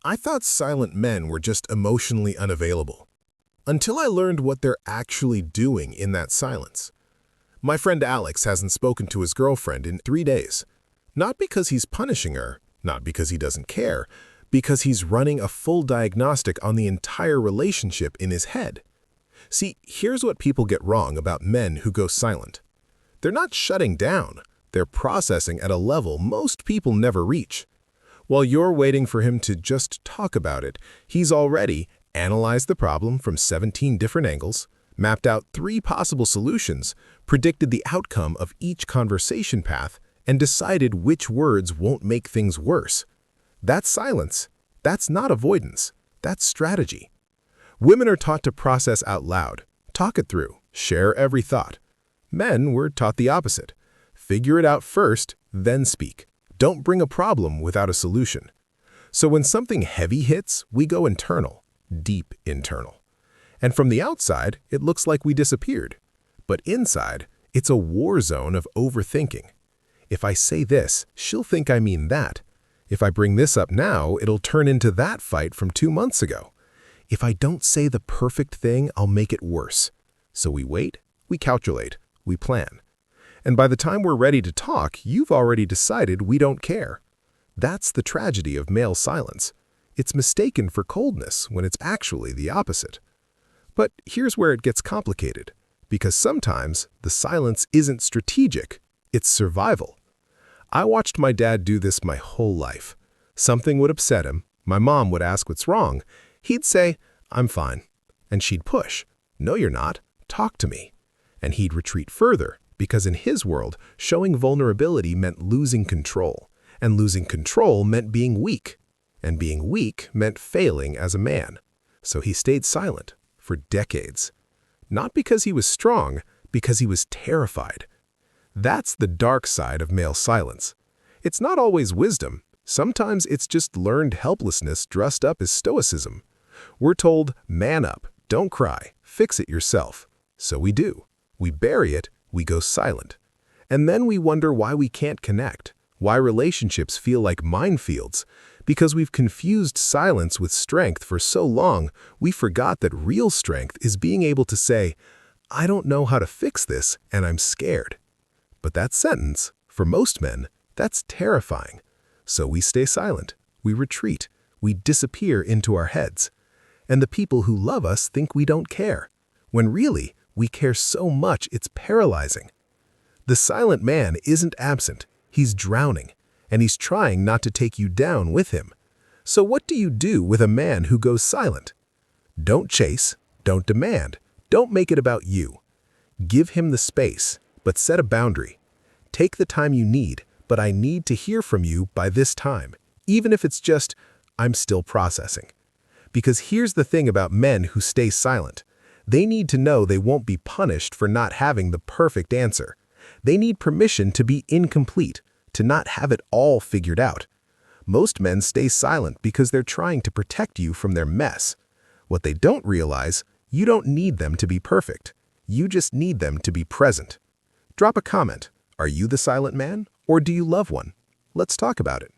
I thought silent men were just emotionally unavailable, until I learned what they're actually doing in that silence. My friend Alex hasn't spoken to his girlfriend in 3 days. Not because he's punishing her, not because he doesn't care, because he's running a full diagnostic on the entire relationship in his head. See, here's what people get wrong about men who go silent. They're not shutting down. They're processing at a level most people never reach. While you're waiting for him to just talk about it, he's already analyzed the problem from 17 different angles, mapped out 3 possible solutions, predicted the outcome of each conversation path, and decided which words won't make things worse. That's silence. That's not avoidance. That's strategy. Women are taught to process out loud, talk it through, share every thought. Men were taught the opposite. Figure it out first, then speak. Don't bring a problem without a solution. So when something heavy hits, we go internal, deep internal. And from the outside, it looks like we disappeared. But inside, it's a war zone of overthinking. If I say this, she'll think I mean that. If I bring this up now, it'll turn into that fight from 2 months ago. If I don't say the perfect thing, I'll make it worse. So we wait, we calculate, we plan. And by the time we're ready to talk, you've already decided we don't care. That's the tragedy of male silence. It's mistaken for coldness when it's actually the opposite. But here's where it gets complicated, because sometimes the silence isn't strategic, it's survival. I watched my dad do this my whole life. Something would upset him, my mom would ask what's wrong. He'd say, "I'm fine." And she'd push, "No, you're not. Talk to me." And he'd retreat further, because in his world, showing vulnerability meant losing control, and losing control meant being weak, and being weak meant failing as a man. So he stayed silent for decades. Not because he was strong, because he was terrified. That's the dark side of male silence. It's not always wisdom. Sometimes it's just learned helplessness dressed up as stoicism. We're told, man up, don't cry, fix it yourself. So we do. We bury it, we go silent. And then we wonder why we can't connect, why relationships feel like minefields. Because we've confused silence with strength for so long, we forgot that real strength is being able to say, "I don't know how to fix this, and I'm scared." But that sentence, for most men, that's terrifying. So we stay silent, we retreat, we disappear into our heads. And the people who love us think we don't care, when really, we care so much it's paralyzing. The silent man isn't absent, he's drowning, and he's trying not to take you down with him. So what do you do with a man who goes silent? Don't chase, don't demand, don't make it about you. Give him the space, but set a boundary. Take the time you need, but I need to hear from you by this time, even if it's just, "I'm still processing." Because here's the thing about men who stay silent. They need to know they won't be punished for not having the perfect answer. They need permission to be incomplete, to not have it all figured out. Most men stay silent because they're trying to protect you from their mess. What they don't realize, you don't need them to be perfect. You just need them to be present. Drop a comment. Are you the silent man, or do you love one? Let's talk about it.